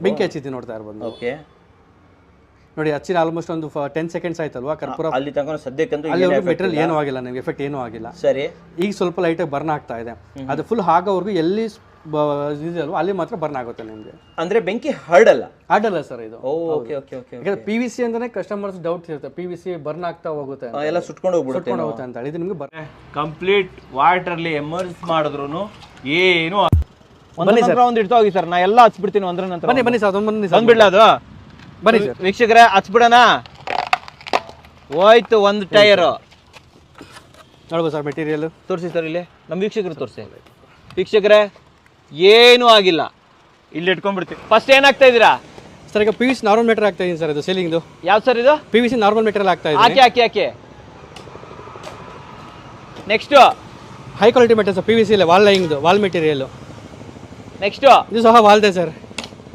ಬೆಂಕಿ ಹಚ್ಚಿದ್ದೀನಿ ನೋಡ್ತಾ ಇರ್ಬೋದು. ಓಕೆ ನೋಡಿ ಹಚ್ಚಿನ ಆಲ್ಮೋಸ್ಟ್ ಒಂದು 10 ಸೆಕೆಂಡ್ಸ್ ಆಯ್ತಲ್ವಾ ಕರ್ಪೂರ. ಅಲ್ಲಿ ತಗೊಂಡು ಸದ್ಯಕ್ಕಂತೂ ಅಲ್ಲಿ ಮೆಟೀರಿಯಲ್ ಏನೂ ಆಗಿಲ್ಲ, ನಿಮ್ಗೆ ಎಫೆಕ್ಟ್ ಏನೂ ಆಗಿಲ್ಲ. ಸರಿ. ಈಗ ಸ್ವಲ್ಪ ಲೈಟಾಗಿ ಬರ್ನ್ ಆಗ್ತಾ ಇದೆ. ಅದು ಫುಲ್ ಆಗೋವರೆಗೂ ಎಲ್ಲಿ ಇದೆಯಲ್ವಾ ಅಲ್ಲಿ ಮಾತ್ರ ಬರ್ನ್ ಆಗುತ್ತೆ ನಿಮಗೆ. ಅಂದ್ರೆ ಬೆಂಕಿ ಹರಡಲ್ಲ ಸರ್ ಇದು. Okay okay okay. ಯಾಕಂದ್ರೆ PVC ಅಂತಾನೆ ಕಸ್ಟಮರ್ಸ್ ಡೌಟ್ ಇರುತ್ತೆ, PVC ಬರ್ನ್ ಆಗ್ತಾ ಹೋಗುತ್ತೆ ಎಲ್ಲ ಸುಟ್ಕೊಂಡು ಹೋಗ್ಬಿಡುತ್ತೆ ಅಂತ ಹೇಳಿ. ಇದು ನಿಮ್ಗೆ ಕಂಪ್ಲೀಟ್ ವಾಟರ್ಲಿ ಎಮರ್ಜ್ ಮಾಡಿದ್ರು ಏನು ಒಂದು ಇಡ್ತಾ ಹೋಗಿ ಸರ್, ನಾ ಎಲ್ಲ ಹಚ್ಬಿಡ್ತೀನಿ ಒಂದ್ರ ನಂತರ. ಬನ್ನಿ ಸರ್, ಅದೊಂದು ಬನ್ನಿ ಬಂದ್ಬಿಡ್ಲ ಅದು. ಬನ್ನಿ ಸರ್ ವೀಕ್ಷಕರೇ, ಹಚ್ಬಿಡೋಣ. ಹೋಯ್ತು ಒಂದು ಟೈರ್. ನೋಡ್ಬೋದು ಸರ್ ಮೆಟೀರಿಯಲ್ ತೋರಿಸಿ ಸರ್, ಇಲ್ಲಿ ನಮ್ಮ ವೀಕ್ಷಕರು ತೋರಿಸಿ. ವೀಕ್ಷಕರೇ ಏನೂ ಆಗಿಲ್ಲ, ಇಲ್ಲಿ ಇಟ್ಕೊಂಡ್ಬಿಡ್ತೀವಿ. ಫಸ್ಟ್ ಏನಾಗ್ತಾ ಇದ್ದೀರಾ ಸರ್? ಈಗ PVC ನಾರ್ಮಲ್ ಮೆಟೀರಿಯಲ್ ಆಗ್ತಾ ಇದೀನಿ ಸರ್. ಇದು ಸೇಲಿಂಗ್ದು ಯಾವ್ದು ಸರ್? ಇದು PVC ನಾರ್ಮಲ್ ಮೆಟೀರಿಯಲ್ ಆಗ್ತಾ ಇದೆ. ಹಾಕಿ. Next high quality material sir, PVC ಇಲ್ಲ, ವಾಲ್ ಲೈಯಿಂಗ್ದು ವಾಲ್ ಮೆಟೀರಿಯಲ್. ನೆಕ್ಸ್ಟ್ ಇದು ಸಹ ವಾಲ್ದೆ ಸರ್.